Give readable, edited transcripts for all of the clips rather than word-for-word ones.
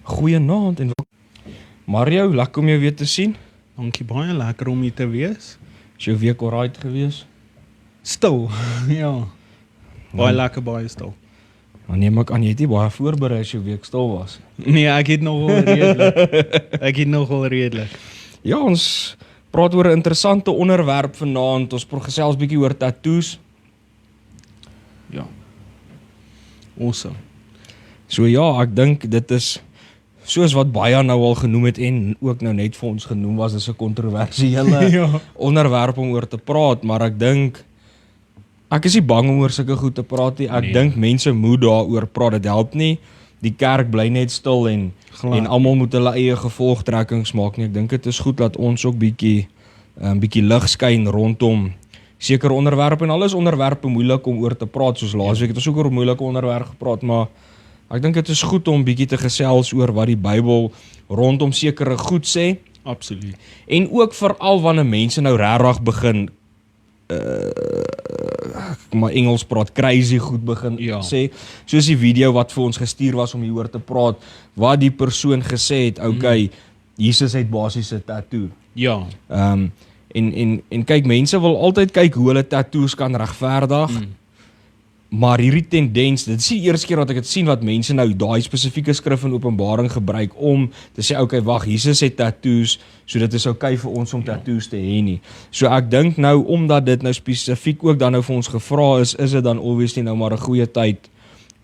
Goeienaand en Mario, lekker om jou weer te sien. Dankie baie, lekker om hier te wees. Is jou week alright gewees? Stil, ja. Baie lekker, baie stil. Dan neem ek aan, jy het nie baie voorberei as jou week stil was. Nee, ek het nogal redelik. Ja, ons praat oor 'n interessante onderwerp vanaand. Ons gesels bietjie oor tattoos. Ja. Awesome. So ja, ek dink dit is soos wat baie nou al genoem het en ook nou net vir ons genoem was, dis 'n kontroversiële Ja. onderwerp om oor te praat, maar ek dink ek is nie bang om oor sulke goed te praat nie. Ek dink mense moet daaroor praat. Dit help nie die kerk bly net stil en almal moet hulle eie gevolgtrekkings maak nie. Ek dink dit is goed dat ons ook bietjie lig skyn rondom sekere onderwerpe, en al is onderwerpe moeilik om oor te praat, soos laasweek het ons ook oor 'n moeilike onderwerp gepraat, maar ek dink dit is goed om bietjie te gesels oor wat die Bybel rondom sekere goed sê. Absoluut. En ook veral wanneer mense nou regtig begin maar Engels praat, crazy goed begin sê, soos die video wat vir ons gestuur was om hieroor te praat, wat die persoon gesê het, okay, Jesus het basies 'n tattoo. Ja. En kyk, mense wil altyd kyk hoe hulle tattoos kan regverdig, maar hierdie tendens, dit is die eerste keer wat ek het sien wat mense nou daai spesifieke skrif in Openbaring gebruik om te sê, okay, wag, Jesus het tattoos, so dit is okay vir ons om tattoos te hê nie. So ek dink nou, omdat dit nou spesifiek ook dan nou vir ons gevra is dit dan obviously nou maar 'n goeie tyd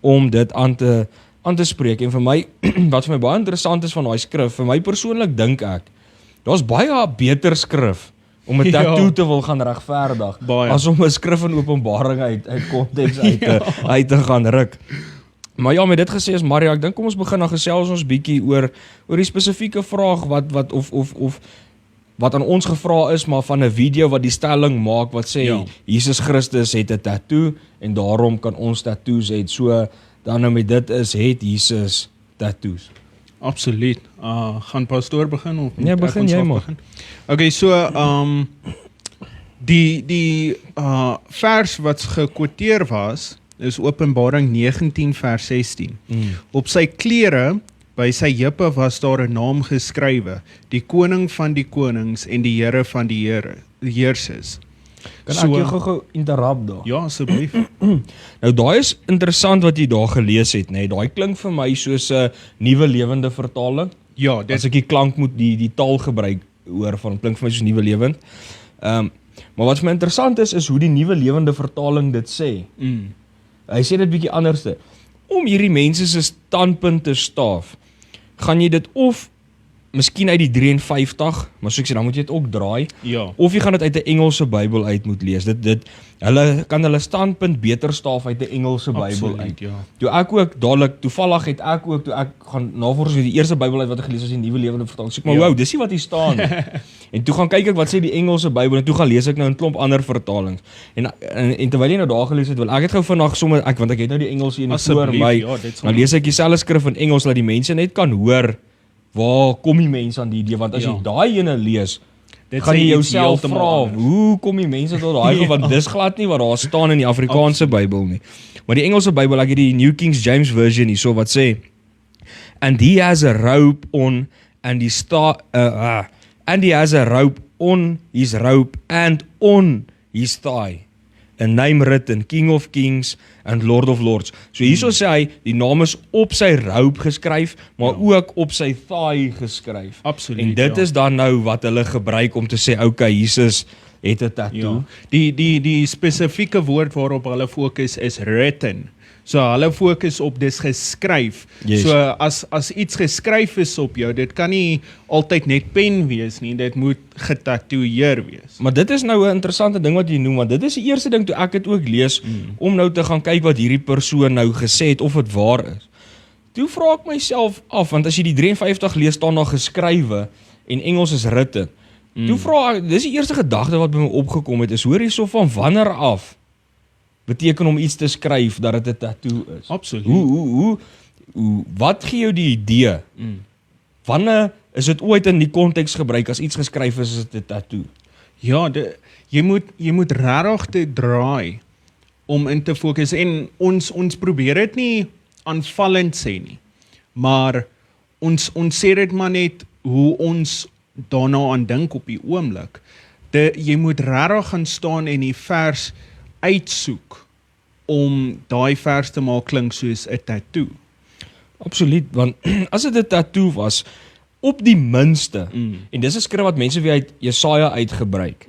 om dit aan te spreek. En vir my, wat vir my baie interessant is van daai skrif, vir my persoonlik dink ek, daar's baie beter skrif om 'n tattoo te wil gaan regverdig, as om 'n skrif in Openbaring uit konteks uit te gaan ruk. Maar ja, met dit gesê is Mario, ek dink kom ons begin dan gesels ons bietjie oor die spesifieke vraag wat wat aan ons gevra is, maar van 'n video wat die stelling maak wat sê Jesus Christus het 'n tattoo en daarom kan ons tattoos hê. So dan nou met dit is, het Jesus tattoos. Absoluut. Gaan pastoor begin of nee, begin jy maar. Okay, so die vers wat gekwoteer was is Openbaring 19 vers 16. Op sy klere by sy heupe was daar 'n naam geskrywe: die koning van die konings en die Here van die heersers. Kan ek jou gou interrupt daar? Ja, asseblief. Nou daai is interessant wat jy daar gelees het, nê. Daai klink vir my soos 'n nuwe lewende vertaling. Ja, as ek die klank moet die taal gebruik hoor van klink vir my soos nuwe lewend. Maar wat vir my interessant is hoe die nuwe lewende vertaling dit sê. Hy sê dit bietjie anderste. Om hierdie mense se standpunt te staaf, gaan jy dit of miskien uit die 53, maar soos ek sê, dan moet jy dit ook draai. Ja. Of jy gaan dit uit 'n Engelse Bybel uit moet lees. Hulle kan hulle standpunt beter staaf uit 'n Engelse Bybel uit. Ja. Toe ek ook dadelik toevallig het ek ook toe ek gaan navorsing die eerste Bybel uit wat ek gelees het, is die Nuwe Lewende Vertaling. Sê ek maar, wow, dis nie wat hier staan nie. En toe gaan kyk ek wat sê die Engelse Bybel en toe gaan lees ek nou 'n klomp ander vertalings. En terwyl jy nou daar gelees het, wil ek het gou vanaand sommer want ek het nou die Engelse een voor my. Nou lees ek dieselfde skrif in Engels dat die mense net kan hoor waar kom die mense aan die idee, want as jy daai ene lees, gaan jy jouself vra, hoe kom die mense tot daai, want dis glad nie wat daar staan in die Afrikaanse Bybel nie. Maar die Engelse Bybel, ek het die New King James Version hierso wat sê, and he has a robe on and he has a robe on his robe and on his thigh, a name written, King of Kings and Lord of Lords. So hierso sê hy, die naam is op sy robe geskryf, maar ook op sy thigh geskryf. Absoluut. En dit is dan nou wat hulle gebruik om te sê, okay, Jesus het 'n tattoo. Die spesifieke woord waarop hulle fokus is written. So hulle fokus op dis geskryf. Yes. So as iets geskryf is op jou, dit kan nie altyd net pen wees nie, dit moet getatoeëer wees. Maar dit is nou 'n interessante ding wat jy noem, want dit is die eerste ding toe ek het ook lees, om nou te gaan kyk wat hierdie persoon nou gesê het, of dit waar is. Toe vra ek myself af, want as jy die 53 lees, staan daar geskrywe, en Engels is written. Toe vra ek, dis die eerste gedagte wat by my opgekom het, is hoor hierso van wanneer af beteken om iets te skryf dat dit 'n tattoo is. Absoluut. Wat gee jou die idee? Wanneer is dit ooit in die konteks gebruik as iets geskryf is dit 'n tattoo? Ja, jy moet regtig te draai om in te fokus, en ons probeer dit nie aanvallend sê nie, maar ons sê dit maar net hoe ons daarna aan dink op die oomblik. Jy moet regtig gaan staan en die vers uitsoek om daai vers te maak klink soos 'n tattoo. Absoluut, want as dit 'n tattoo was, op die minste, en dis 'n skrif wat mense weer uit Jesaja uitgebruik.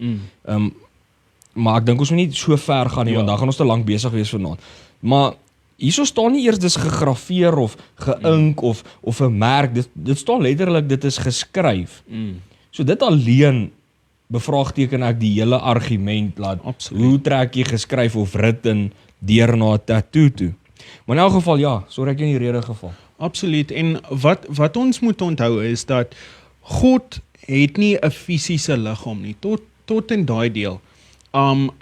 Maar ek dink ons moet nie so ver gaan nie, want dan gaan ons te lank besig wees vanaand. Maar hierso staan nie eers dis gegrafeer of geïnk of 'n merk, dit staan letterlik dit is geskryf. So dit alleen bevraagteken ek die hele argument laat hoe trek jy geskryf of written deur na 'n tattoo toe. Maar in elk geval ja, sorry ek in die rede geval. Absoluut. En wat ons moet onthou is dat God het nie 'n fisiese liggaam nie, tot in daai deel.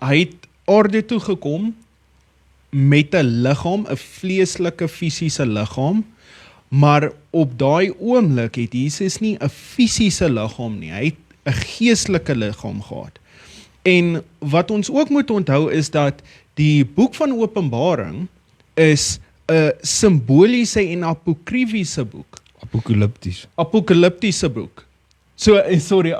Hy het aarde toe gekom met 'n liggaam, 'n vleeslike fisiese liggaam, maar op daai oomblik het Jesus nie 'n fisiese liggaam nie. Hy het 'n geestelike liggaam gehad. En wat ons ook moet onthou is dat die boek van Openbaring is 'n simboliese en apokrifiese boek. Apokaliptiese boek. So, sorry,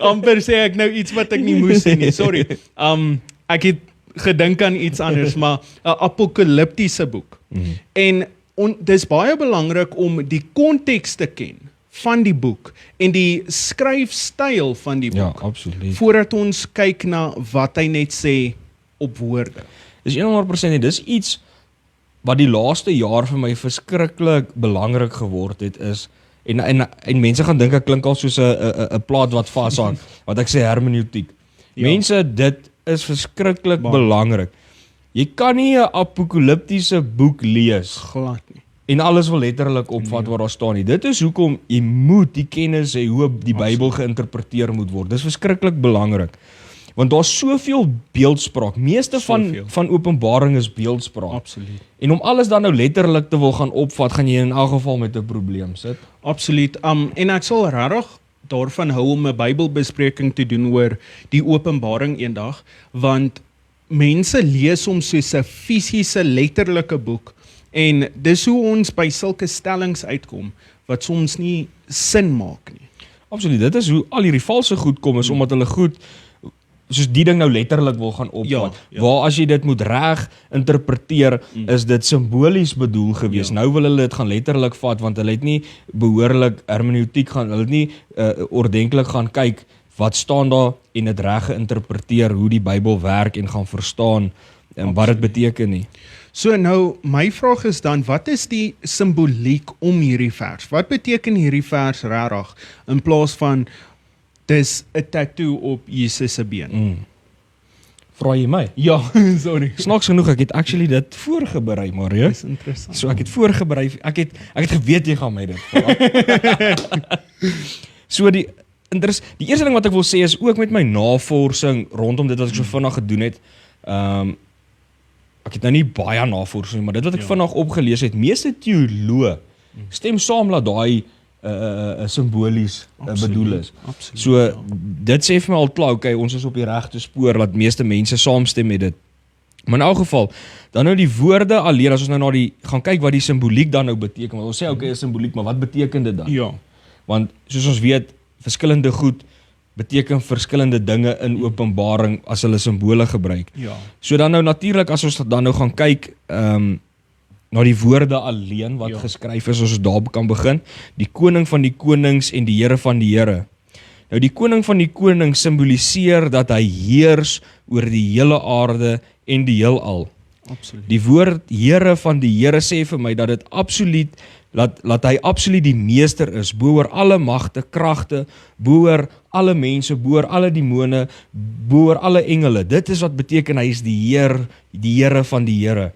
amper sê ek nou iets wat ek nie moes sê nie, sorry. Ek het gedink aan iets anders, maar 'n apokaliptiese boek. En dis baie belangrik om die konteks te ken van die boek en die skryfstyl van die boek, absoluut. Voordat ons kyk na wat hy net sê op woorde. Dis 100% en dis iets wat die laaste jaar vir my verskriklik belangrik geword het is, en mense gaan dink ek klink al soos 'n plaat wat vashang, wat ek sê hermeneutiek. Mense, dit is verskriklik belangrik. Jy kan nie 'n apokaliptiese boek lees Glad nie. en alles wil letterlik opvat wat daar staan nie. Dit is hoekom jy moet die kennis hê hoe die Bybel geïnterpreteer moet word. Dis verskriklik belangrik. Want daar's soveel beeldspraak. Meeste van Openbaring is beeldspraak. Absoluut. En om alles dan nou letterlik te wil gaan opvat, gaan jy in elk geval met 'n probleem sit. Absoluut. En ek sal regtig daarvan hou om 'n Bybelbespreking te doen oor die Openbaring eendag, want mense lees hom soos 'n fisiese letterlike boek en dis hoe ons by sulke stellings uitkom wat soms nie sin maak nie. Absoluut. Dit is hoe al hierdie valse goed kom, is omdat hulle goed soos die ding nou letterlik wil gaan opvat. Ja. Waar as jy dit moet reg interpreteer, is dit simbolies bedoel gewees. Nou wil hulle dit gaan letterlik vat, want hulle het nie behoorlik hermeneutiek gaan, hulle het nie ordentlik gaan kyk wat staan daar en dit reg geïnterpreteer hoe die Bybel werk en gaan verstaan en wat dit beteken nie. So nou, my vraag is dan, wat is die simboliek om hierdie vers? Wat beteken hierdie vers regtig in plaas van dis 'n tattoo op Jesus se been? Vra jy my? Ja, sorry. Snaaks genoeg, ek het actually dit voorberei, Mario. Dis interessant. So ek het voorberei, ek het geweet jy gaan my dit vra. So die eerste ding wat ek wil sê is ook met my navorsing rondom dit wat ek so vinnig gedoen het. Ek het nou nie baie navorsing, maar dit wat ek vinnig opgelees het, meeste teoloë stem saam dat daai simbolies bedoel is. Absoluut, So dit sê vir my al klaar, okay, ons is op die regte spoor dat meeste mense saamstem met dit. Maar in elk geval, dan nou die woorde alleen, as ons nou gaan kyk wat die simboliek dan nou beteken, want ons sê okay, is simboliek, maar wat beteken dit dan? Ja. Want soos ons weet, verskillende goed beteken verskillende dinge in Openbaring as hulle simbole gebruik. Ja. So dan nou natuurlik as ons dan nou gaan kyk na die woorde alleen wat geskryf is, as ons daar kan begin, die koning van die konings en die Here van die Here. Nou die koning van die konings simboliseer dat hy heers oor die hele aarde en die heelal. Absoluut. Die woord Here van die Here sê vir my dat dit absoluut dat hy absoluut die meester is, bo-oor alle magte, kragte, bo-oor alle mense, bo-oor alle demone, bo-oor alle engele. Dit is wat beteken hy is die Here van die Here.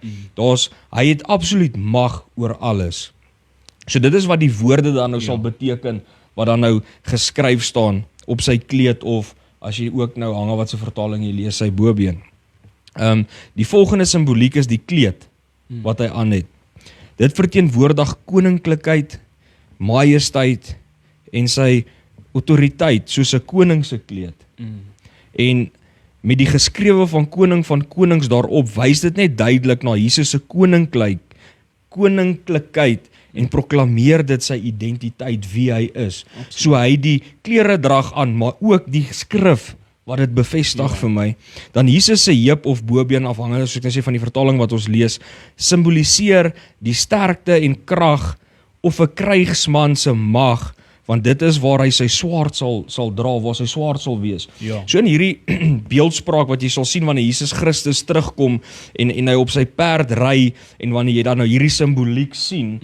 Hy het absoluut mag oor alles. So dit is wat die woorde dan nou sal beteken, wat dan nou geskryf staan op sy kleed, of as jy ook nou hang wat se vertaling jy lees, sy bobeen. Die volgende simboliek is die kleed wat hy aan het. Dit verteenwoordig koninklikheid, majesteit en sy autoriteit soos 'n koning se kleed. En met die geskrewe van koning van konings daarop wys dit net duidelik na Jesus se koninkryk koninklikheid en proklameer dit sy identiteit wie hy is. So hy die kleredrag aan, maar ook die skrif wat dit bevestig vir my. Dan Jesus se heup of bobeen, afhangende soos ek nou sê van die vertaling wat ons lees, simboliseer die sterkte en krag of 'n krygsman se mag, want dit is waar hy sy swaard sal dra, waar sy swaard sal wees. Ja. So in hierdie beeldspraak wat jy sal sien wanneer Jesus Christus terugkom en hy op sy perd ry en wanneer jy dan nou hierdie simboliek sien,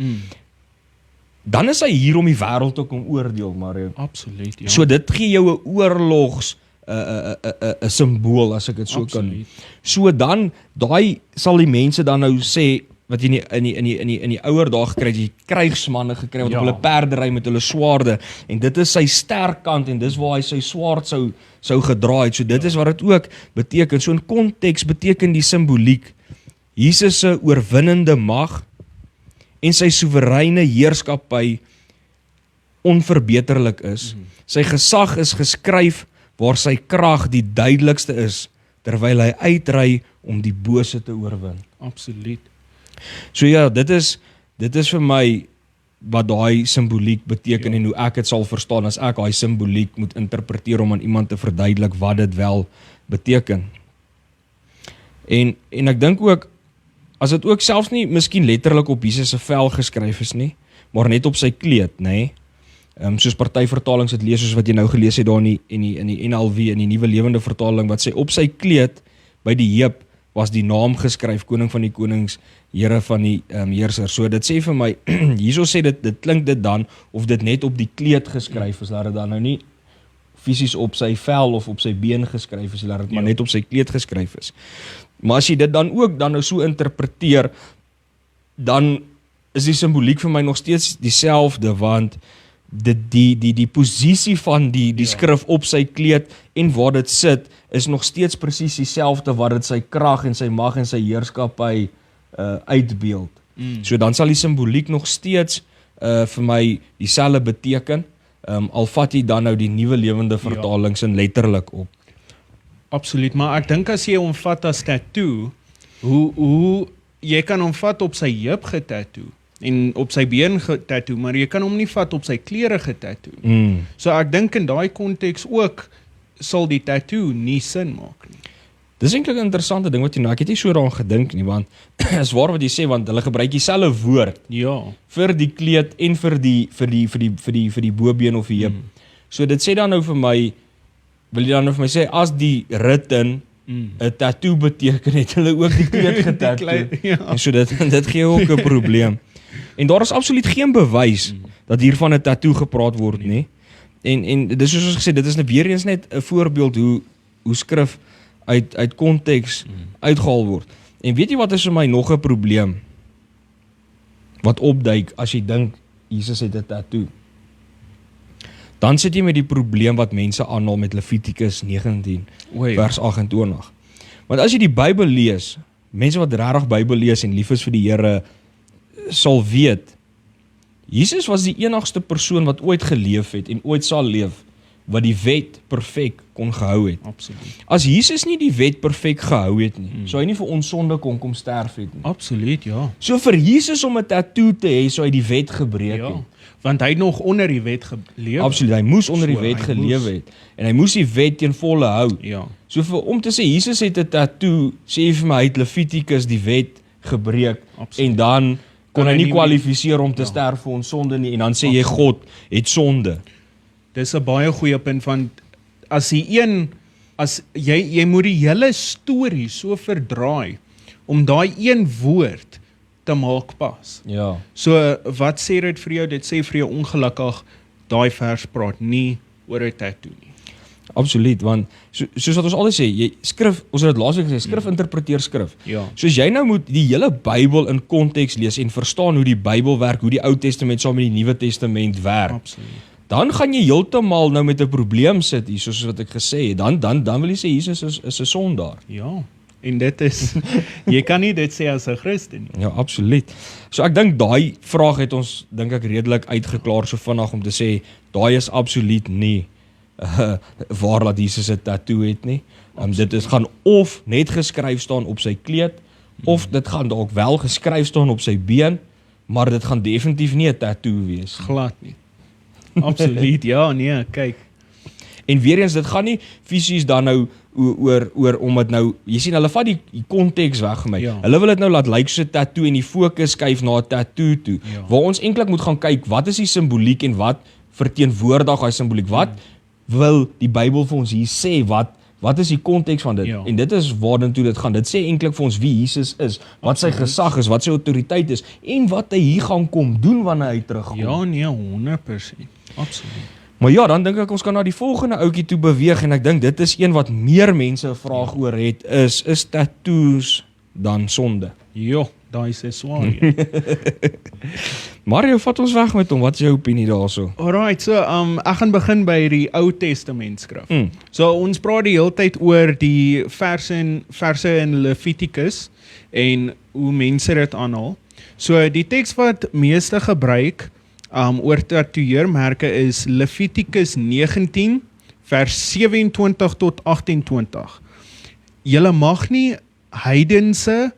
dan is hy hier om die wêreld te kom oordeel, Mario. Absoluut, ja. So dit gee jou 'n oorlogs 'n simbool, as ek dit so kan. So dan daai sal die mense dan nou sê wat jy in die ouer dae gekry het, jy krygsmanne gekry wat op hulle perde ry met hulle swaarde, en dit is sy sterk kant en dis waar hy sy swaard sou gedra het. So dit is wat dit ook beteken. So in konteks beteken die simboliek Jesus se oorwinnende mag en sy soewereine heerskappy onverbeterlik is. Sy gesag is geskryf waar sy krag die duidelikste is, terwyl hy uitry om die bose te oorwin. Absoluut. So ja, dit is vir my wat daai simboliek beteken en hoe ek dit sal verstaan as ek daai simboliek moet interpreteer om aan iemand te verduidelik wat dit wel beteken. En ek dink ook, as dit ook selfs nie miskien letterlik op Jesus se vel geskryf is nie, maar net op sy kleed, nê? Soos party vertalings het lees, soos wat jy nou gelees het daar in die NLV, in die Nuwe Lewende vertaling, wat sê op sy kleed by die heup was die naam geskryf, koning van die konings, Here van die heerser. So dit sê vir my, hierso sê dit klink dit dan, of dit net op die kleed geskryf is, laat dit dan nou nie fisies op sy vel of op sy been geskryf is, laat dit maar net op sy kleed geskryf is. Maar as jy dit dan ook dan nou so interpreteer, dan is die simboliek vir my nog steeds dieselfde, want die posisie van die skrif op sy kleed en waar dit sit, is nog steeds presies dieselfde wat dit sy krag en sy mag en sy heerskappy uitbeeld. So dan sal die simboliek nog steeds vir my dieselfde beteken, al vat jy dan nou die Nuwe Lewende vertalings in letterlik op. Absoluut, maar ek dink as jy hom vat as tattoo, hoe jy kan hom vat op sy heup getattoo en op sy been getattoo, maar jy kan hom nie vat op sy klere getattoo. So ek dink in daai konteks ook sal die tattoo nie sin maak nie. Dis eintlik 'n interessante ding wat jy nou, ek het nie so daaraan gedink nie, want is waar wat jy sê, want hulle gebruik dieselfde woord vir die kleed en vir die bobeen of die heup. So dit sê dan nou vir my, wil jy dan nou vir my sê, as die ritten 'n tattoo beteken, het hulle ook die kleed getattoo. En so dit gee ook 'n probleem. En daar is absoluut geen bewys dat hier van 'n tattoo gepraat word nie. En dis soos ons gesê, dit is weer eens net 'n voorbeeld hoe skrif uit konteks uitgehaal word. En weet jy wat is vir my nog 'n probleem wat opduik as jy dink Jesus het 'n tattoo? Dan sit jy met die probleem wat mense aanhaal met Levitikus 19 vers 28. Want as jy die Bybel lees, mense wat regtig Bybel lees en lief is vir die Here, sal weet, Jesus was die enigste persoon wat ooit geleef het en ooit sal leef, wat die wet perfek kon gehou het. Absoluut. As Jesus nie die wet perfek gehou het nie, sou hy nie vir ons sonde kom sterf het nie. Absoluut, ja. So vir Jesus om 'n tattoo te hê, sou hy die wet gebreek het. Want hy nog onder die wet geleef. Absoluut, hy moes onder die wet geleef het. En hy moes die wet ten volle hou. So om te sê, Jesus het 'n tattoo, sê vir my, hy het Levitikus die wet gebreek, en dan kon hy nie kwalifiseer om te sterf vir ons sonde nie, en dan sê jy God het sonde. Dis 'n baie goeie punt, want as jy moet die hele storie so verdraai om daai een woord te maak pas. So wat sê dit vir jou? Dit sê vir jou ongelukkig daai vers praat nie oor 'n tattoo nie. Absoluut, want soos wat ons altyd sê, skrif, ons het dit laasweek gesê, skrif interpreteer skrif. So as jy nou moet die hele Bybel in konteks lees en verstaan hoe die Bybel werk, hoe die Ou Testament saam met die Nuwe Testament werk. Absoluut. Dan gaan jy heeltemal nou met 'n probleem sit hier, soos wat ek gesê het. Dan wil jy sê Jesus is 'n sondaar. Ja. En dit is, jy kan nie dit sê as 'n Christen nie. Ja, absoluut. So ek dink daai vraag het ons, dink ek, redelik uitgeklaar so vinnig om te sê, daai is absoluut nie waar dat Jesus 'n tattoo het nie. Dit gaan of net geskryf staan op sy kleed, of dit gaan dalk wel geskryf staan op sy been, maar dit gaan definitief nie 'n tattoo wees nie. Glad nie. Absoluut, ja, nee, kyk. En weer eens, dit gaan nie fisies dan nou oor om dit nou, jy sien, hulle vat die konteks weg vir my. Ja. Hulle wil dit nou laat lyk soos 'n tattoo en die fokus skuif na 'n tattoo toe. Ja. Waar ons eintlik moet gaan kyk, wat is die simboliek en wat verteenwoordig daai simboliek? Wat wil die Bybel vir ons hier sê? Wat is die konteks van dit? Ja. En dit is waartoe dit gaan. Dit sê eintlik vir ons wie Jesus is, wat sy gesag is, wat sy autoriteit is en wat hy hier gaan kom doen wanneer hy terugkom. Ja, nee, 100%. Absoluut. Maar ja, dan dink ek ons kan na die volgende ouetjie toe beweeg en ek dink dit is een wat meer mense 'n vraag oor het is tattoos dan sonde. Jo, daai is 'n swaar een. Mario, vat ons weg met hom. Wat is jou opinie daarso? Alright, so ek gaan begin by die Ou Testament skrif. So ons praat die hele tyd oor die verse in Levitikus en hoe mense dit aanhaal. So die teks wat meeste gebruik oor tatoeëermerke is Levitikus 19 vers 27 tot 28. Julle mag nie heidense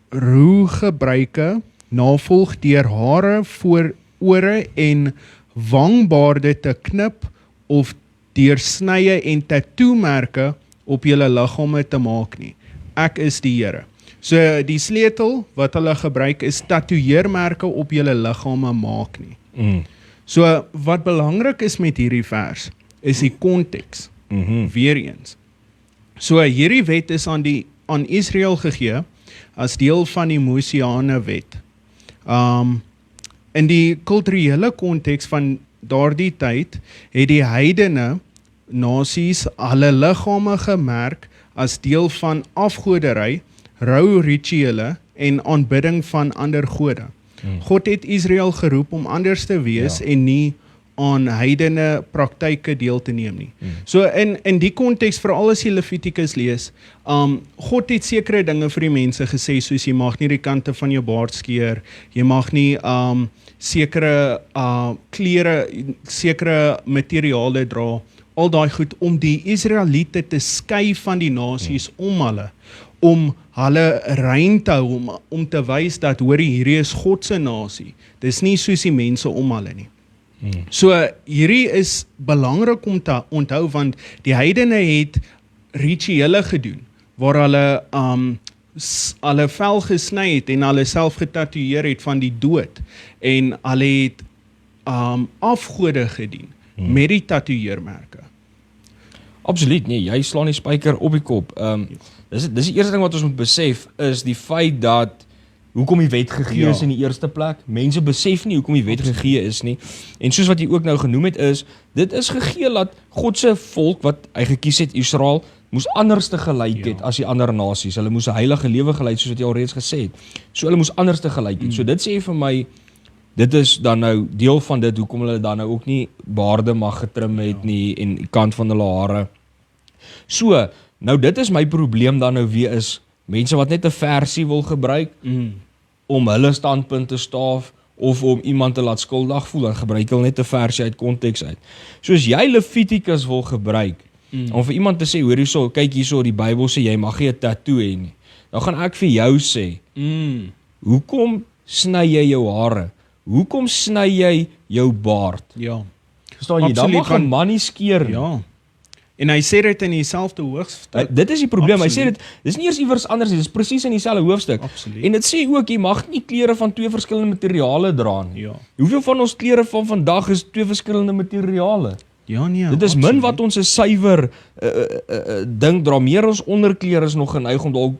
roegebruike navolg deur hare voor ore en wangbaarde te knip of deur snye en tatoemerke op julle liggame te maak nie. Ek is die Here. So die sleutel wat hulle gebruik is tatoeëermerke op julle liggame maak nie. So wat belangrik is met hierdie vers is die konteks. Weereens. So hierdie wet is aan Israel gegee as deel van die Mosiane wet. In die kulturele konteks van daardie tyd het die heidene nasies hulle liggame gemerk as deel van afgoderry, rou rituele en aanbidding van ander gode. God het Israel geroep om anders te wees en nie aan heidene praktyke deel te neem nie. So in die konteks, veral as jy Levitikus lees, God het sekere dinge vir die mense gesê, soos jy mag nie die kante van jou baard skeer, jy mag nie sekere klere, sekere materiale dra, al daai goed om die Israeliete te skei van die nasies om hulle rein te hou, om te wys dat hierdie is God se nasie. Dis nie soos die mense om hulle nie. So hierdie is belangrik om te onthou, want die heidene het rituele gedoen waar hulle vel gesny het en hulle self getatoeëer het van die dood en hulle het afgode gedien met die tatoeëermerke. Absoluut nee, jy slaan die spyker op die kop. Dis die eerste ding wat ons moet besef is die feit dat hoekom die wet gegee is in die eerste plek. Mense besef nie hoekom die wet gegee is nie. En soos wat jy ook nou genoem het is, dit is gegee dat God se volk wat hy gekies het, Israel, moes anders te gelyk het as die ander nasies. Hulle moes 'n heilige lewe gelei het soos wat jy alreeds gesê het. So hulle moes anders te gelyk het. So dit sê vir my dit is dan nou deel van dit hoekom hulle dan nou ook nie baarde mag getrim het nie en die kant van hulle hare. So, nou dit is my probleem dan nou weer is mense wat net 'n versie wil gebruik om hulle standpunt te staaf of om iemand te laat skuldig voel, dan gebruik hulle net 'n versie uit konteks uit. So as jy Levitikus wil gebruik om vir iemand te sê, hoor hierso, kyk hierso, die Bybel sê jy mag nie 'n tattoo hê nie. Dan gaan ek vir jou sê, hoekom sny jy jou hare? Hoekom sny jy jou baard? Ja. Verstaan jy? Dan mag 'n man nie skeer nie. Ja. En hy sê dit in dieselfde hoofstuk. Dit is die probleem. Hy sê dit, dis nie eers iewers anders nie, dis presies in dieselfde hoofstuk. Absoluut. En dit sê ook jy mag nie klere van twee verskillende materiale dra nie. Ja. Hoeveel van ons klere van vandag is twee verskillende materiale? Ja nee. Dit is min wat ons 'n suiwer ding dra. Meer ons onderklere is nog geneig om dalk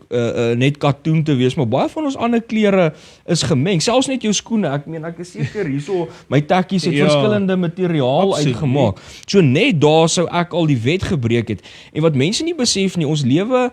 net katoen te wees, maar baie van ons ander klere is gemeng. Selfs net jou skoene. Ek meen ek is seker hierso my tekkies het verskillende materiaal uitgemaak. So net daar sou ek al die wet gebreek het. En wat mense nie besef nie, ons lewe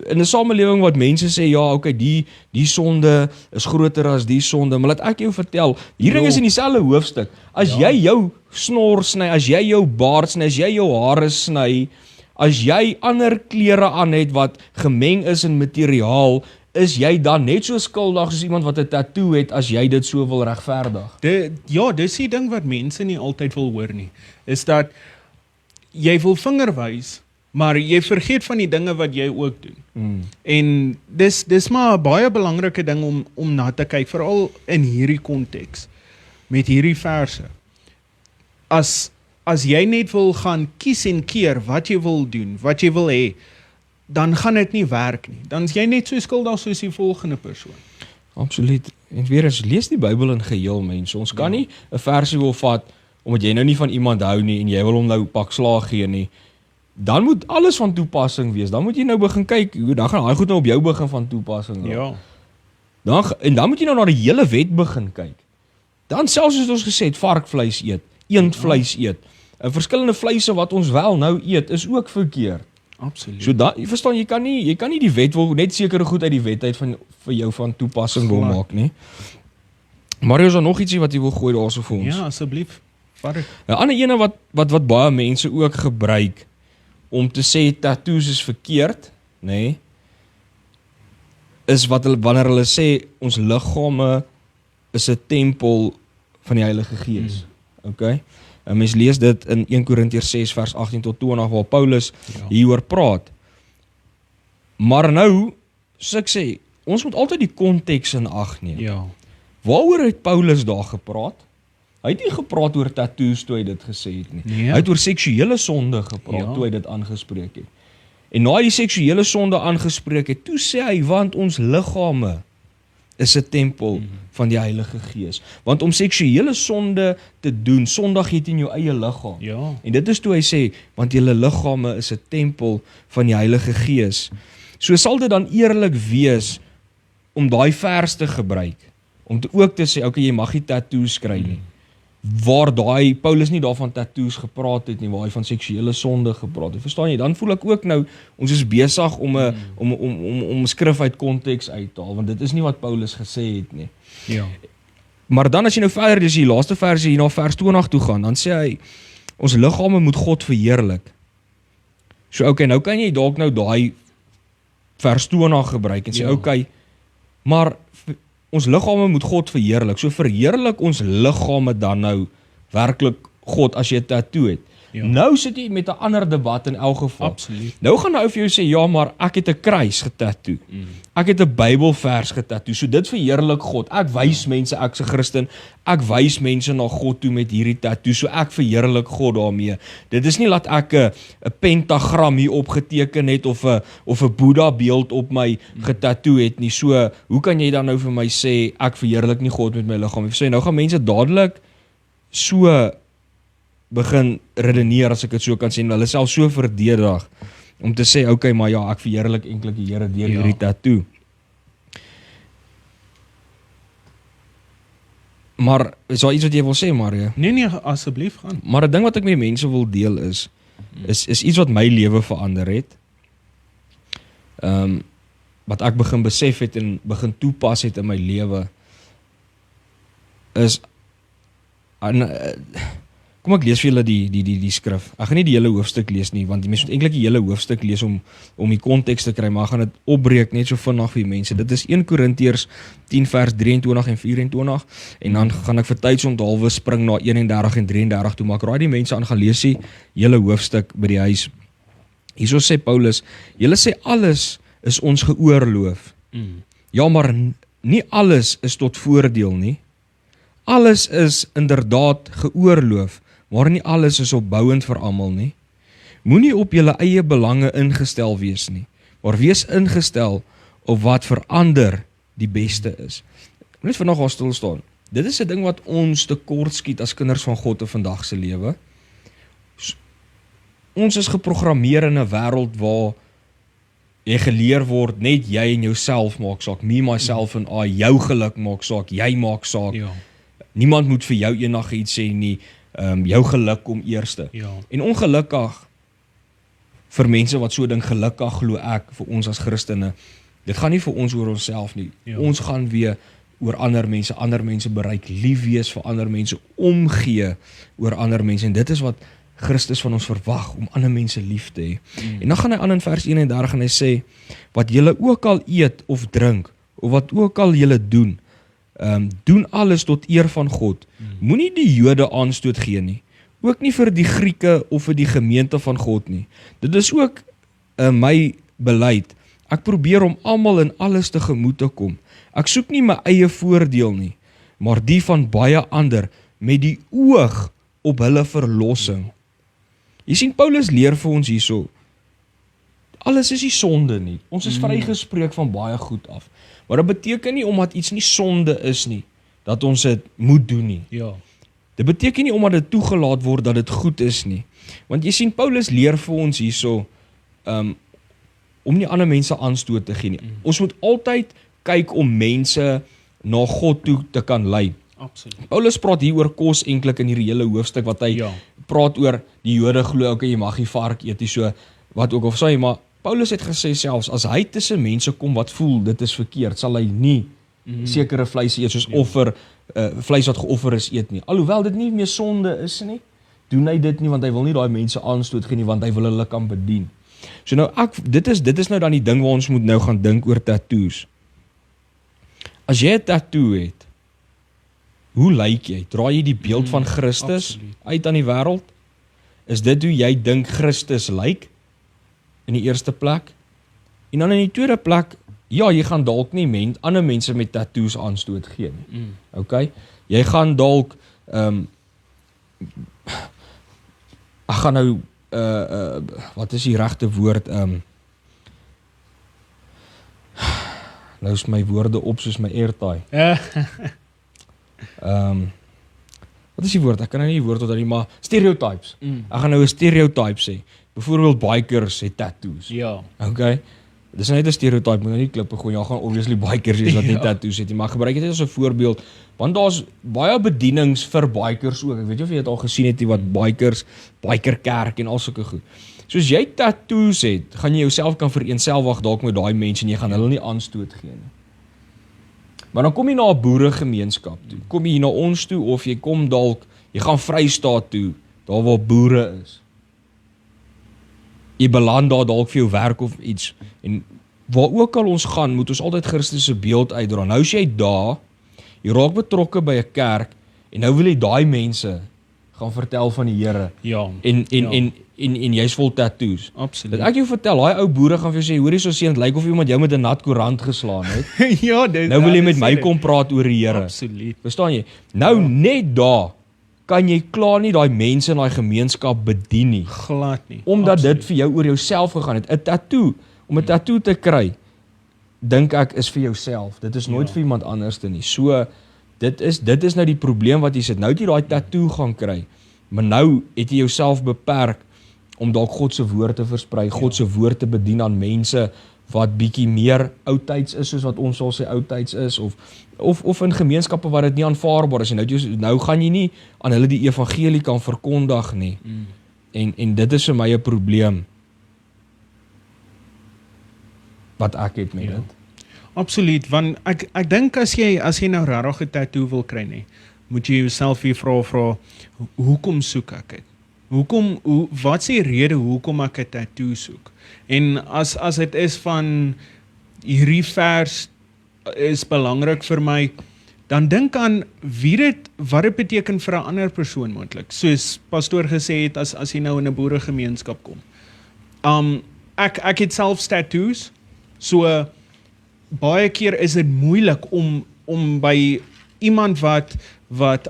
in 'n samelewing wat mense sê ja, okay, die sonde is groter as die sonde, maar laat ek jou vertel, hier ding is in dieselfde hoofstuk. As jy jou snor sny, as jy jou baard sny, as jy jou hare sny, as jy ander klere aan het wat gemeng is in materiaal, is jy dan net so skuldig soos iemand wat 'n tattoo het as jy dit so wil regverdig? Dis die ding wat mense nie altyd wil hoor nie, is dat jy wil vinger wys maar jy vergeet van die dinge wat jy ook doen. En dis maar 'n baie belangrike ding om na te kyk, veral in hierdie konteks met hierdie verse. As jy net wil gaan kies en keer wat jy wil doen, wat jy wil hê, dan gaan dit nie werk nie. Dan is jy net so skuldig soos die volgende persoon. Absoluut. En weer eens, lees die Bybel in geheel, mense. Ons kan nie 'n versie wil vat omdat jy nou nie van iemand hou nie en jy wil hom nou pak slaag gee nie. Dan moet alles van toepassing wees. Dan moet jy nou begin kyk, dan gaan daai goed nou op jou begin van toepassing raak. Dan moet jy nou na die hele wet begin kyk. Dan selfs soos ons gesê het, varkvleis eet, eendvleis eet. En verskillende vleise wat ons wel nou eet, is ook verkeerd. Absoluut. So jy verstaan, jy kan nie die wet wil net sekere goed uit die wet uit vir jou van toepassing wil maak nie. Mario, is daar nog ietsie wat jy wil gooi daarso vir ons? Ja, asseblief. Vat dit. 'n ander ene wat baie mense ook gebruik om te sê tattoos is verkeerd, nê? Is wanneer hulle sê ons liggame is 'n tempel van die Heilige Gees. Okay? En mens lees dit in 1 Korintiërs 6 vers 18 tot 20 waar Paulus hieroor praat. Maar nou, soos ek sê, ons moet altyd die konteks in ag neem. Ja. Waaroor het Paulus daar gepraat? Hy het nie gepraat oor tattoos toe hy dit gesê het nie. Nee. Hy het oor seksuele sonde gepraat toe hy dit aangespreek het. En na hy die seksuele sonde aangespreek het, toe sê hy, want ons liggame is 'n tempel van die Heilige Gees. Want om seksuele sonde te doen, sondig jy teen jou eie liggaam. Ja. En dit is toe hy sê, want julle liggame is 'n tempel van die Heilige Gees. So sal dit dan eerlik wees om daai vers te gebruik, om ook te sê, okay, jy mag nie tattoos kry nie. Waar Paulus nie daarvan tattoos gepraat het nie, waar hy van seksuele sonde gepraat het. Verstaan jy? Dan voel ek ook nou, ons is besig om skrif uit konteks uit te haal, want dit is nie wat Paulus gesê het nie. Ja. Maar dan as jy nou verder, dis die laaste versie hier na vers 20 toe gaan, dan sê hy, ons liggame moet God verheerlik. So okay, nou kan jy dalk nou daai vers 20 gebruik en sê, okay, maar ons liggame moet God verheerlik. So verheerlik ons liggame dan nou werklik God as jy 'n tattoo het. Ja. Nou sit jy met 'n ander debat in elk geval. Absoluut. Nou gaan nou vir jou sê, ja, maar ek het 'n kruis getattoo. Ek het 'n Bybelvers getattoo. So dit verheerlik God. Ek wys mense ek's 'n Christen. Ek wys mense na God toe met hierdie tattoo. So ek verheerlik God daarmee. Dit is nie laat ek 'n pentagram hier opgeteken het of 'n Boeddha beeld op my getattoo het nie. So hoe kan jy dan nou vir my sê ek verheerlik nie God met my liggaam? Ek sê nou gaan mense dadelik so begin redeneer, as ek dit so kan sê, hulle self so verdedig om te sê, okay, maar ja, ek verheerlik eintlik die Here deur hierdie tattoo. Maar is daar iets wat jy wil sê, Mario? Nee, asseblief gaan. Maar 'n ding wat ek met mense wil deel is iets wat my lewe verander het. Wat ek begin besef het en begin toepas het in my lewe is kom ek lees vir julle die skrif. Ek gaan nie die hele hoofstuk lees nie, want die mense moet eintlik die hele hoofstuk lees om die konteks te kry, maar ek gaan dit opbreek net so vinnig vir mense. Dit is 1 Korintiërs 10 vers 23 en 24 en dan gaan ek vir tydsondhalwe spring na 31 en 33 toe, maar ek raai die mense aan gaan lees die hele hoofstuk by die huis. Hierso sê Paulus, julle sê alles is ons geoorloof. Ja, maar nie alles is tot voordeel nie. Alles is inderdaad geoorloof, maar nie alles is opbouend vir almal nie. Moenie op julle eie belange ingestel wees nie, maar wees ingestel op wat vir ander die beste is. Net vanaand gaan stil staan. Dit is 'n ding wat ons tekort skiet as kinders van God in vandag se lewe. Ons is geprogrammeer in 'n wêreld waar jy geleer word net jy en jouself maak saak, me, myself en I, jou geluk maak saak, jy maak saak. Ja. Niemand moet vir jou eendag iets sê nie, jou geluk kom eerste. Ja. En ongelukkig vir mense wat so ding gelukkig glo ek, vir ons as Christene, dit gaan nie vir ons oor onsself nie. Ja. Ons gaan weer oor ander mense bereik, lief wees vir ander mense, omgee oor ander mense, en dit is wat Christus van ons verwag, om ander mense lief te hê. En dan gaan hy aan in vers 31 en hy sê, wat julle ook al eet of drink, of wat ook al julle doen, doen alles tot eer van God. Moenie die Jode aanstoot gee nie, ook nie vir die Grieke of vir die gemeente van God nie. Dit is ook my beleid. Ek probeer om almal in alles tegemoet te kom. Ek soek nie my eie voordeel nie, maar die van baie ander met die oog op hulle verlossing. Jy sien, Paulus leer vir ons hierso, alles is nie sonde nie. Ons is vrygespreek van baie goed af. Maar dit beteken nie omdat iets nie sonde is nie, dat ons dit moet doen nie. Ja. Dit beteken nie omdat dit toegelaat word dat dit goed is nie. Want jy sien, Paulus leer vir ons hierso, om nie ander mense aanstoot te gee nie. Ons moet altyd kyk om mense na God toe te kan lei. Absoluut. Paulus praat hier oor kos eintlik in hierdie hele hoofstuk wat hy praat oor die Jode glo, okay, jy mag nie vark eet nie, so wat ook of sê, maar Paulus het gesê selfs, as hy tussen mense kom wat voel dit is verkeerd, sal hy nie sekere vleis eet, soos offer, vleis wat geoffer is eet nie. Alhoewel dit nie meer sonde is nie, doen hy dit nie, want hy wil nie daai mense aanstoot gee nie, want hy wil hulle kan bedien. So nou, dit is nou dan die ding waar ons moet nou gaan dink oor tattoos. As jy 'n tattoo het, hoe lyk jy? Draai jy die beeld van Christus uit aan die wêreld? Is dit hoe jy dink Christus lyk? In die eerste plek? En dan in die tweede plek, ja, jy gaan dalk nie ander mense met tattoos aanstoot gee nie. Okay? Jy gaan dalk ek gaan nou wat is die regte woord? Nou is my woorde op soos my airtie. Wat is die woord? Ek kan nou nie die woord onthou nie, maar stereotypes. Ek gaan nou 'n stereotype sê. Byvoorbeeld bikers het tattoos. Ja. Okay? Dis net 'n stereotype, moet nou nie klippe gooi. Jy gaan obviously bikers wees wat nie tattoos het nie, maar gebruik dit as 'n voorbeeld, want daar's baie bedienings vir bikers ook. Ek weet nie of jy dit al gesien het, wat bikerkerk en al sulke goed. Soos jy tattoos het, gaan jy jouself kan vereenselwig dalk met daai mense en jy gaan hulle nie aanstoot gee nie. Maar dan kom jy na 'n boeregemeenskap toe. Kom jy na ons toe of jy kom dalk, jy gaan Vrystaat toe, daar waar boere is. Jy beland daar dalk vir jou werk of iets. En waar ook al ons gaan, moet ons altyd Christus se beeld uitdra. Nou as jy daar, jy raak betrokke by 'n kerk en nou wil jy daai mense gaan vertel van die Here. Ja. En jy's vol tattoos. Absoluut. Dat ek jou vertel, daai ou boere gaan vir jou sê, hoorie so seun, dit lyk of iemand jou met 'n nat koerant geslaan het. Ja, dit Nou wil jy met my kom praat oor die Here. Absoluut. Verstaan jy? Nou net daar kan jy klaar nie daai mense in daai gemeenskap bedien nie. Glad nie. Omdat Absoluut. dit vir jou oor jouself gegaan het. 'n Tattoo, om 'n tattoo te kry, dink ek is vir jouself. Dit is nooit vir iemand anders nie. So dit is nou die probleem wat jy sit. Nou het jy daai tattoo gaan kry, maar nou het jy jouself beperk om dalk God se woord te versprei, God se woord te bedien aan mense wat bietjie meer oudtyds is, soos wat ons sal sê oudtyds is, of in gemeenskappe waar dit nie aanvaarbaar is. En nou gaan jy nie aan hulle die evangelie kan verkondig nie. En dit is vir my 'n probleem wat ek het met dit. Absoluut, want ek dink as jy nou regtig 'n tattoo wil kry nie, moet jy jouself hier vra hoekom soek ek dit? Wat is die rede hoekom ek 'n tattoo soek? En as dit is van hierdie vers is belangrik vir my, dan dink aan wat dit beteken vir 'n ander persoon moontlik. Soos pastoor gesê het, as jy nou in 'n boeregemeenskap kom. Ek het self tattoos, so baie keer is dit moeilik om by iemand wat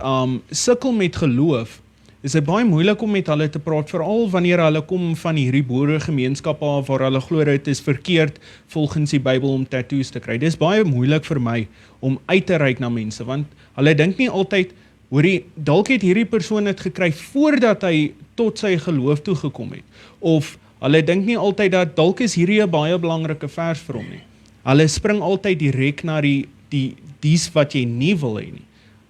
sukkel met geloof, is dit baie moeilik om met hulle te praat, veral wanneer hulle kom van hierdie boeregemeenskappe af waar hulle glo dit is verkeerd volgens die Bybel om tattoos te kry. Dis baie moeilik vir my om uit te reik na mense, want hulle dink nie altyd, hoorie, dalk het hierdie persoon dit gekry voordat hy tot sy geloof toe gekom het, of hulle dink nie altyd dat dalk is hierdie 'n baie belangrike vers vir hom nie. Hulle spring altyd direk na dies wat jy nie wil hê nie.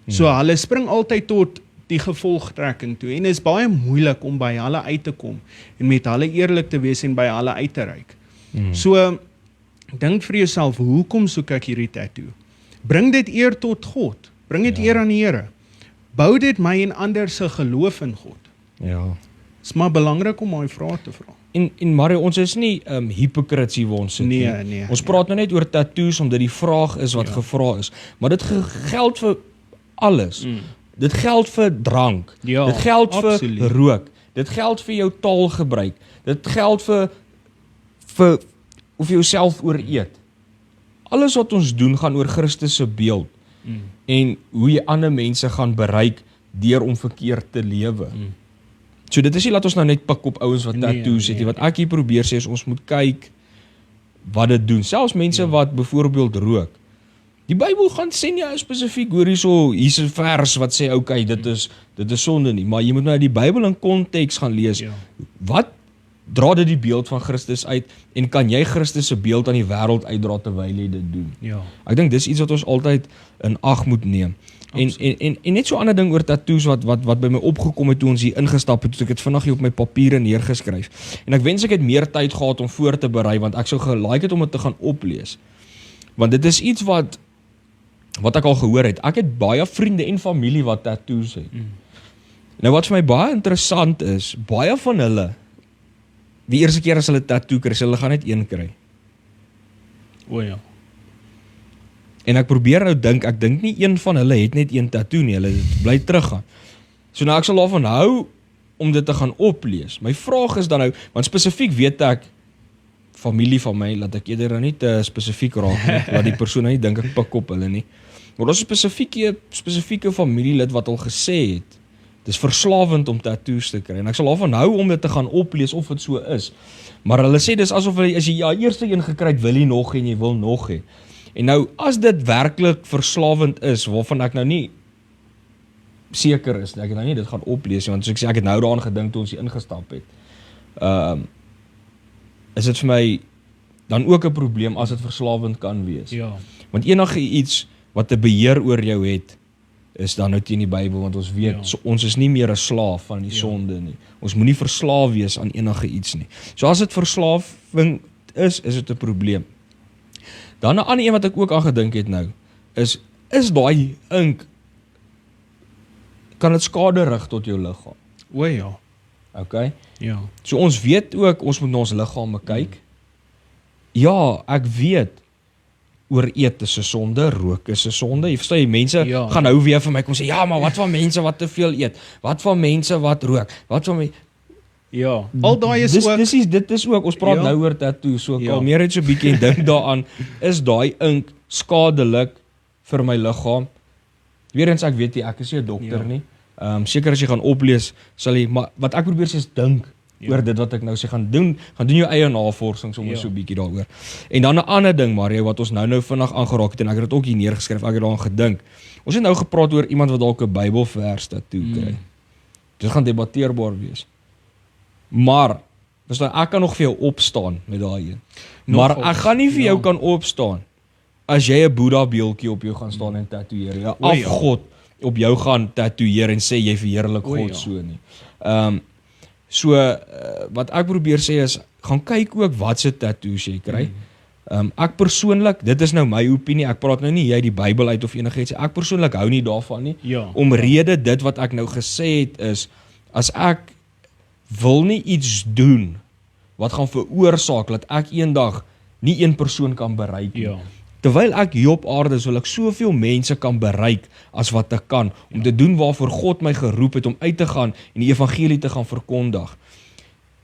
So hulle spring altyd tot die gevolgtrekking toe, en is baie moeilik om by hulle uit te kom en met hulle eerlik te wees en by hulle uit te reik. So dink vir jouself, hoekom soek ek hierdie tattoo? Bring dit eer tot God, bring dit eer aan die Here. Bou dit my en ander se geloof in God. Ja. Is maar belangrik om daai vrae te vra. En Mario, ons is nie hypocrites hier waar ons sit nie. Nee. Ons praat nou net oor tattoos omdat die vraag is wat gevra is, maar dit geld vir alles. Dit geld vir drank. Ja, dit geld absoluut. vir rook. Dit geld vir jou taalgebruik. Dit geld vir of jy jouself ooreet. Alles wat ons doen gaan oor Christus se beeld. En hoe jy ander mense gaan bereik deur om verkeerd te lewe. So dit is nie laat ons nou net pik op ouens wat tattoos het nie. Wat ek hier probeer sê is ons moet kyk wat dit doen. Selfs mense wat byvoorbeeld rook. Die Bybel gaan sê nie spesifiek hoor hier's 'n vers wat sê okay, dit is sonde nie, maar jy moet nou die Bybel in konteks gaan lees. Wat dra dit die beeld van Christus uit en kan jy Christus se beeld aan die wêreld uitdra terwyl jy dit doen? Ek dink dis iets wat ons altyd in ag moet neem. En net so 'n ander ding oor tattoos wat by my opgekom het toe ons hier ingestap het, toe ek dit vinnig hier op my papiere neergeskryf. En ek wens ek het meer tyd gehad om voor te berei want ek sou gelike het om dit te gaan oplees. Want dit is iets wat ek al gehoor het. Ek het baie vriende en familie wat tattoos het. Nou wat vir my baie interessant is, baie van hulle die eerste keer as hulle tattoo kry, hulle gaan net een kry. En ek probeer nou dink, ek dink nie een van hulle het net een tattoo nie, hulle bly teruggaan. So nou ek sal daarvan hou om dit te gaan oplees. My vraag is dan nou, want spesifiek weet ek familie van my, laat ek eerder nou nie te spesifiek raak nie, laat die persoon nou nie dink ek pik op hulle nie. Maar daar is 'n spesifieke familielid wat al gesê het, dis verslawend om tattoos te kry. En ek sal daarvan hou om dit te gaan oplees of dit so is. Maar hulle sê dis asof hulle as jy eerste een gekry het, wil jy nog en jy wil nog hê. En nou as dit werklik verslawend is, waarvan ek nou nie seker is, ek het nou nie dit gaan oplees, want soos ek sê, ek het nou daaraan gedink toe ons hier ingestap het. Is dit vir my dan ook 'n probleem as dit verslawend kan wees. Want enige iets wat 'n beheer oor jou het, is dan nou teen die Bybel, want ons weet, ons is nie meer 'n slaaf van die sonde nie. Ons moenie verslaaf wees aan enige iets nie. So as dit verslawing is dit 'n probleem. Dan 'n ander een wat ek ook aan gedink het nou, is daai ink, kan dit skade rig tot jou liggaam? Okay? So ons weet ook, ons moet na ons liggame kyk. Ja, ek weet, ooreet is 'n sonde, rook is 'n sonde. Jy verstaan, mense gaan nou weer vir my kom sê, ja, maar wat van mense wat te veel eet? Wat van mense wat rook? Wat van al daai is ook dit is ook, ons praat nou oor tattoo, so ek al meer het so 'n bietjie dink daaraan, is daai ink skadelik vir my liggaam? Weerens ek weet nie, ek is nie 'n dokter nie. Seker as jy gaan oplees, sal jy, maar wat ek probeer sê is dink oor dit wat ek nou sê, gaan doen jou eie navorsing sommer so 'n bietjie daaroor. En dan 'n ander ding, Mario, wat ons nou vinnig aangeraak het en ek het dit ook hier neergeskryf, ek het daaraan gedink. Ons het nou gepraat oor iemand wat dalk 'n Bybelvers tattoo kry. Dit gaan debatteerbaar wees. Maar ek kan nog vir jou opstaan met daai een. Maar ek gaan nie vir jou kan opstaan as jy 'n Boeddha beeldjie op jou gaan staan en tatoeëer. Ja, afgod op jou gaan tatoeëer en sê jy verheerlik God so nie. Wat ek probeer sê is, gaan kyk ook wat se tattoos jy kry. Ek persoonlik, dit is nou my opinie, ek praat nou nie uit die Bybel uit of enigiets, ek persoonlik hou nie daarvan nie. Omrede dit wat ek nou gesê het is, as ek wil nie iets doen wat gaan veroorsaak dat ek eendag nie een persoon kan bereik nie. Terwyl ek hier op aarde is, wil ek soveel mense kan bereik as wat ek kan, om te doen waarvoor God my geroep het, om uit te gaan en die evangelie te gaan verkondig.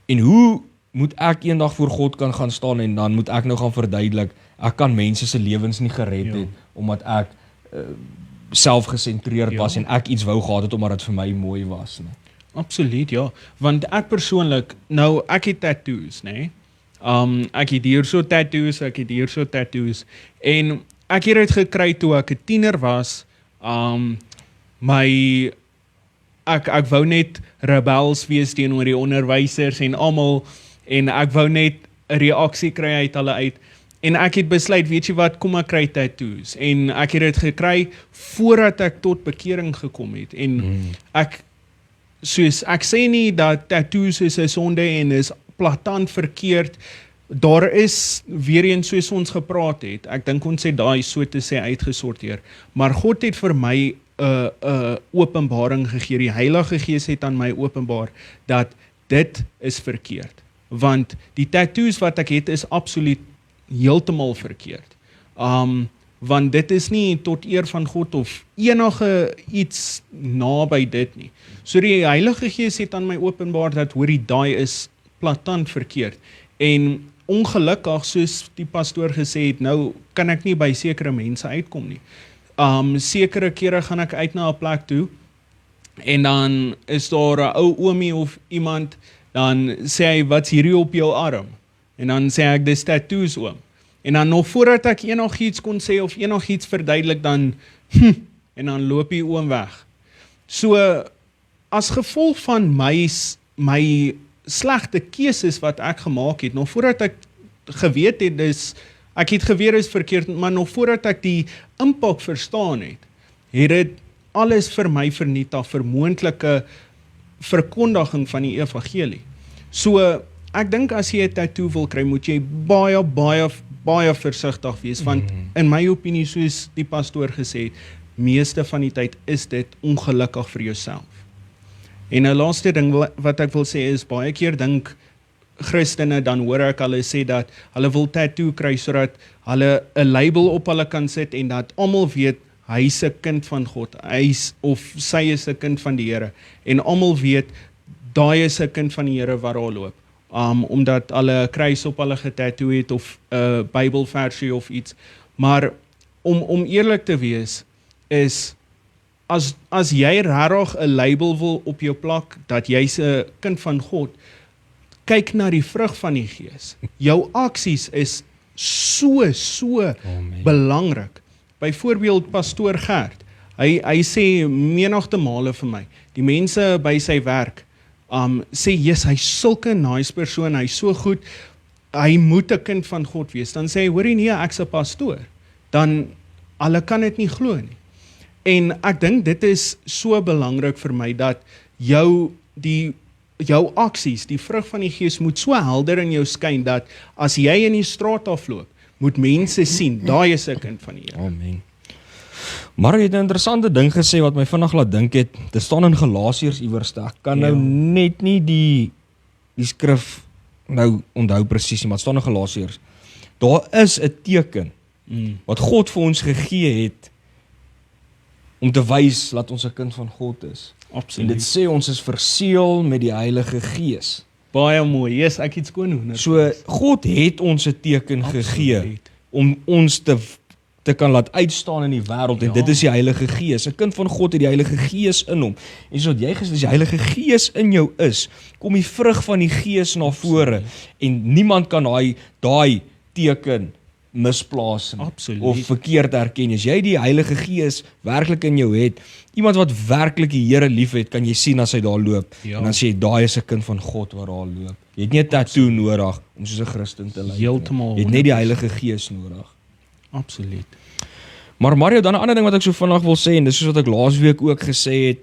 En hoe moet ek eendag voor God kan gaan staan en dan moet ek nou gaan verduidelik, ek kan mense se lewens nie gered het, omdat ek selfgesentreerd was en ek iets wou gehad het omdat dit vir my mooi was nie. Absoluut, want ek persoonlik, nou ek het tattoos, nee. Ek het hier so tattoos, en ek het dit gekry toe ek 'n tiener was. Ek wou net rebels wees teenoor die onderwysers en almal, en ek wou net 'n reaksie kry uit hulle uit. En ek het besluit, weet jy wat, kom ek kry tattoos. En ek het dit gekry voordat ek tot bekering gekom het. En ek sê nie dat tattoos is 'n sonde en is platant verkeerd. Daar is weer eens soos ons gepraat het. Ek dink ons het daai so te sê uitgesorteer. Maar God het vir my 'n openbaring gegee. Die Heilige Gees het aan my openbaar dat dit is verkeerd. Want die tattoos wat ek het is absoluut heeltemal verkeerd. want dit is nie tot eer van God of enige iets naby dit nie. So die Heilige Gees het aan my openbaar dat hoorie daai is platant verkeerd. En ongelukkig, soos die pastoor gesê het, nou kan ek nie by sekere mense uitkom nie. Sekere kere gaan ek uit na 'n plek toe en dan is daar 'n ou oomie of iemand, dan sê hy, wat's hierdie op jou arm? En dan sê ek, dis tattoos oom. En dan nog voordat ek enigiets kon sê of enigiets verduidelik, dan en dan loop die oom weg. So as gevolg van my slegte keuses wat ek gemaak het, nog voordat ek geweet het, ek het geweet is verkeerd, maar nog voordat ek die impak verstaan het dit alles vir my vernietig vir moontlike verkondiging van die evangelie. So ek dink as jy 'n tattoo wil kry, moet jy baie versigtig wees, want in my opinie, soos die pastoor gesê het, meeste van die tyd is dit ongelukkig vir jouself. En 'n laaste ding wat ek wil sê is, baie keer dink Christene, dan hoor ek hulle sê dat hulle wil tattoo kry sodat hulle 'n label op hulle kan sit en dat almal weet hy is 'n kind van God, sy is 'n kind van die Here, en almal weet daai is 'n kind van die Here wat daar loop. Omdat hulle 'n kruis op hulle getattoo het of 'n Bybelversie of iets. Maar om eerlik te wees is, as jy regtig 'n label wil op jou plak dat jy's 'n kind van God, kyk na die vrug van die Gees. Jou aksies is so belangrik. Byvoorbeeld pastoor Gert, hy sê menigte male vir my, die mense by sy werk sê, yes, hy's sulke nice persoon, hy's so goed, hy moet 'n kind van God wees. Dan sê hy, hoorie nee, ek's 'n pastoor. Dan, hulle kan dit nie glo nie. En ek dink dit is so belangrik vir my, dat jou aksies, die vrug van die Gees moet so helder in jou skyn, dat as jy in die straat afloop, moet mense sien, daai is 'n kind van die Here. Amen. Maar jy het 'n interessante ding gesê wat my vinnig laat dink het. Dit staan in Galasiërs iewers. Ek kan nou net nie die skrif nou onthou presies nie, maar dit staan in Galasiërs. Daar is 'n teken wat God vir ons gegee het om te wys dat ons 'n kind van God is. Absoluut. En dit sê ons is verseël met die Heilige Gees. Baie mooi. Yes, ek het skoon hoender. So God het ons 'n teken gegee om ons te kan laat uitstaan in die wêreld, en dit is die Heilige Gees. 'n Kind van God het die Heilige Gees in hom. En sodat jy gesê, as die Heilige Gees in jou is, kom die vrug van die Gees na vore, en niemand kan daai teken misplaas of verkeerd herken. As jy die Heilige Gees werklik in jou het, iemand wat werklik die Here liefhet, kan jy sien as hy daar loop, en dan sê jy, daai is 'n kind van God wat daar loop. Jy het nie 'n tattoo nodig om soos 'n Christen te lyk. Heeltemal. Jy het net die Heilige Gees nodig. Absoluut. Maar Mario, dan 'n ander ding wat ek so vinnig wil sê, en dis soos wat ek laasweek ook gesê het,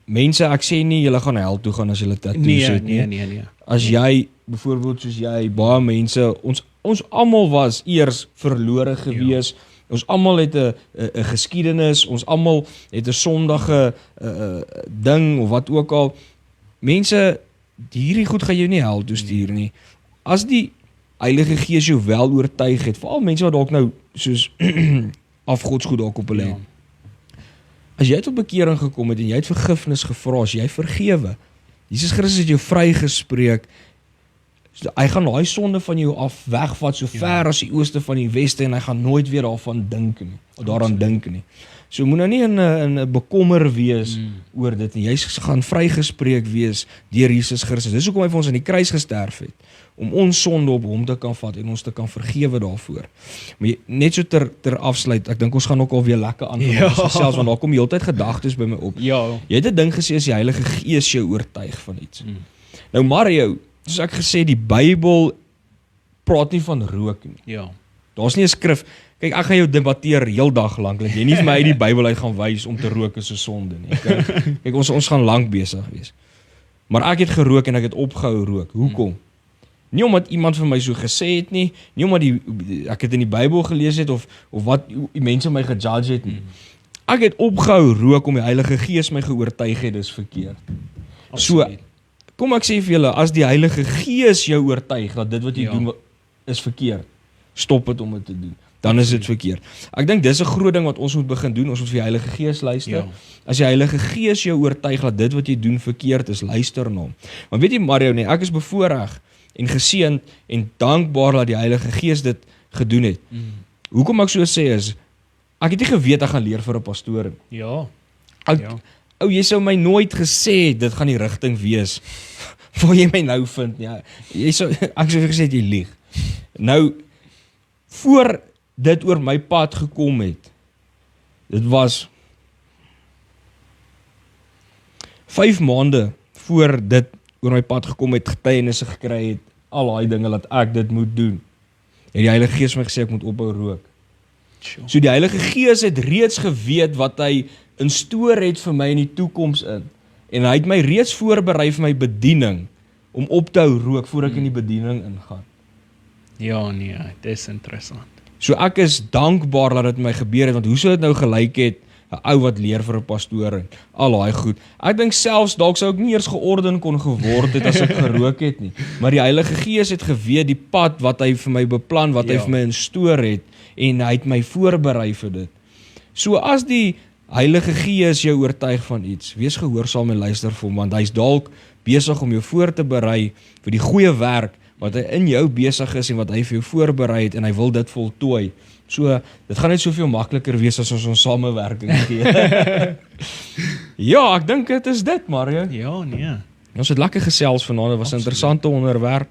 mense, ek sê nie julle gaan hel toe gaan as julle tattoos het nie. Nee. As jy, byvoorbeeld soos jy, baie mense, ons almal was eers verlore gewees. Ons almal het 'n geskiedenis, ons almal het 'n sondige ding of wat ook al. Mense, hierdie goed gaan jou nie hel toe stuur nie. As die Heilige Gees jou wel oortuig het, veral mense wat dalk nou soos afgodsgoed dalk op hulle het. As jy tot bekering gekom het en jy het vergifnis gevra, as jy vergewe, Jesus Christus het jou vrygespreek, hy gaan daai sonde van jou af wegvat so ver as die ooste van die weste, en hy gaan nooit weer daaraan dink nie. So moet nou nie in 'n bekommer wees oor dit nie. Jy gaan vrygespreek wees deur Jesus Christus. Dis hoekom hy vir ons aan die kruis gesterf het, om ons sonde op hom te kan vat en ons te kan vergewe daarvoor. Maar net so ter afsluit, ek dink ons gaan ook al weer lekker aan selfs, want daar kom heeltyd gedagtes by my op. Ja. Jy het 'n ding gesê, as die Heilige Gees jou oortuig van iets. Nou Mario, soos ek gesê, die Bybel praat nie van rook nie. Ja. Daar's nie 'n skrif. Kyk, ek gaan jou debatteer heel dag lank, dat jy nie vir my uit die Bybel uit gaan wys om te rook is 'n sonde nie. Kyk, ons gaan lank besig wees. Maar ek het gerook en ek het opgehou rook. Hoekom? Nie omdat iemand vir my so gesê het nie omdat ek het in die Bybel gelees het of wat die mense my gejudge het nie. Ek het opgehou rook om die Heilige Gees my geoortuig het dis verkeerd. So, kom ek sê vir julle, as die Heilige Gees jou oortuig dat dit wat jy doen is verkeerd, stop dit om dit te doen. dan is dit verkeerd. Ek dink dis 'n groot ding wat ons moet begin doen, ons moet vir die Heilige Gees luister. Ja. As die Heilige Gees jou oortuig dat dit wat jy doen verkeerd is, luister na hom. Maar weet jy Mario, nee, ek is bevoorreg en geseënd en dankbaar dat die Heilige Gees dit gedoen het. Hoekom ek so sê is, ek het nie geweet ek gaan leer vir 'n pastoor. Ja. Ou, jy sou my nooit gesê dit gaan die rigting wees waar jy my nou vind. Ja, ek sou gesê jy lieg. Nou, voor dit oor my pad gekom het, dit was 5 maande voor dit oor my pad gekom het, getuienisse gekry het, al daai dinge dat ek dit moet doen. En die Heilige Gees my gesê ek moet ophou rook. So die Heilige Gees het reeds geweet wat hy instoor het vir my in die toekoms in. En hy het my reeds voorberei vir my bediening om op te hou rook voor ek in die bediening ingaan. Ja, nee, dit is interessant. So ek is dankbaar dat dit my gebeur het, want hoe sou dit nou gelyk het, 'n ou wat leer vir 'n pastoor en al daai goed. Ek dink selfs dalk sou ek nie eers georden kon geword het as ek gerook het nie. Maar die Heilige Gees het geweet die pad wat hy vir my beplan, wat hy vir my instoor het, en hy het my voorberei vir dit. So as die Heilige Gees jou oortuig van iets, wees gehoorsaam en luister vir hom, want hy's dalk besig om jou voor te berei vir die goeie werk wat hy in jou besig is en wat hy vir jou voorberei het en hy wil dit voltooi. So, dit gaan net soveel makliker wees as ons samewerking gee. Ja, ek dink dit is dit, Mario. Ja, nee. Ons het lekker gesels vanaand, dit was 'n interessante onderwerp.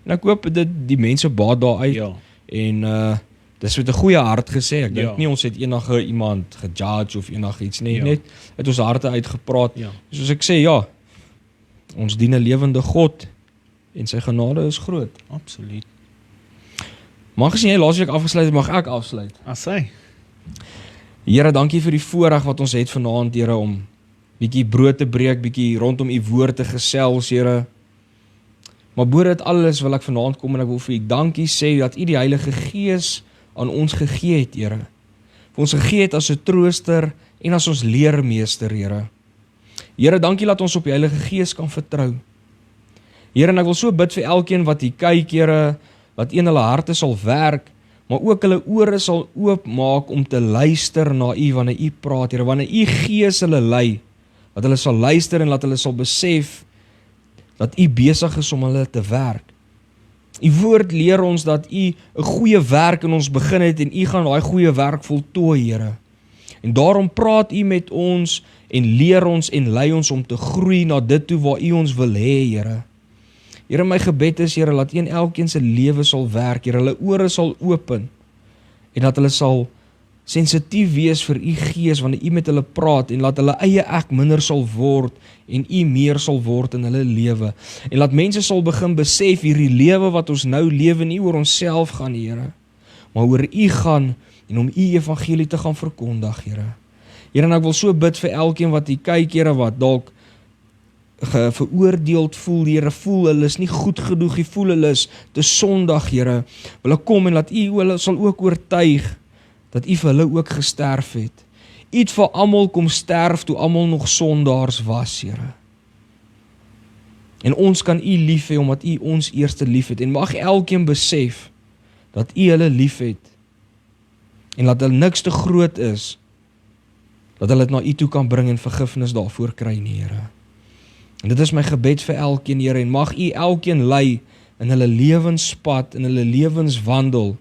En ek hoop dit die mense baat daaruit. Ja. En dis met 'n goeie hart gesê. Ek dink Ja. nie ons het enige iemand gejudge of enigiets nie, Ja. net het ons harte uitgepraat. Ja. Soos ek sê, ja, ons dien 'n lewende God en sy genade is groot. Absoluut. Mag as jy laasweek afgesluit het, mag ek afsluit. As hy. Here, dankie vir die voorreg wat ons het vanaand, Here, om bietjie brood te breek, bietjie rondom u woord te gesels, Here. Maar bo dit alles wil ek vanaand kom en ek wil vir u dankie sê dat u die Heilige Gees aan ons gegee het, Here. Vir ons gegee het as 'n trooster en as ons leermeester, Here. Here, dankie dat ons op die Heilige Gees kan vertrou. Here, en ek wil so bid vir elkeen wat hier kyk, Here, dat in hulle harte sal werk, maar ook hulle ore sal oopmaak om te luister na u wanneer u praat, Here, wanneer u Gees hulle lei, dat hulle sal luister en dat hulle sal besef dat u besig is om hulle te werk. U woord leer ons dat u 'n goeie werk in ons begin het en u gaan daai goeie werk voltooi, Here. En daarom praat u met ons en leer ons en lei ons om te groei na dit toe waar u ons wil hê, Here. Here, my gebed is, Here, dat een elkeen se lewe sal werk, Here, hulle ore sal open en dat hulle sal sensitief wees vir u Gees wanneer u met hulle praat en laat hulle eie ek minder sal word en u meer sal word in hulle lewe. En laat mense sal begin besef hierdie lewe wat ons nou lewe nie oor onsself gaan, Here, maar oor u gaan en om u evangelie te gaan verkondig, Here. Here, en ek wil so bid vir elkeen wat hier kyk, Here, wat dalk veroordeeld voel, Here, voel hulle is nie goed genoeg, jy voel hulle is te sondig, Here. Wil ek kom en laat u hulle sal ook oortuig dat u vir hulle ook gesterf het. U het vir almal kom sterf toe almal nog sondaars was, Here. En ons kan u lief hê omdat u ons eerste lief het en mag elkeen besef dat u hulle lief het en dat hulle niks te groot is dat hulle dit na u toe kan bring en vergifnis daarvoor kry, nie, Here. En dit is my gebed vir elkeen, Here, en mag u elkeen lei in hulle lewenspad, in hulle lewenswandel,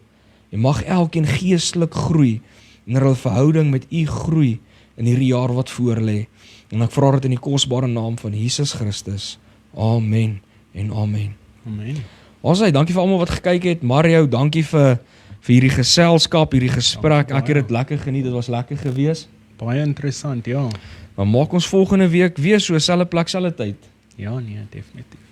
en mag elkeen geestelik groei, en hulle verhouding met u groei, in hierdie jaar wat voor lê. En ek vra dit in die kosbare naam van Jesus Christus. Amen en amen. Amen. Ons dankie vir almal wat gekyk het. Mario, dankie vir hierdie geselskap, hierdie gesprek. Ek het dit lekker geniet, dit was lekker geweest. Baie interessant, ja. Maar maak ons volgende week weer so, selfde plek, selfde tyd. Ja, nee, definitief.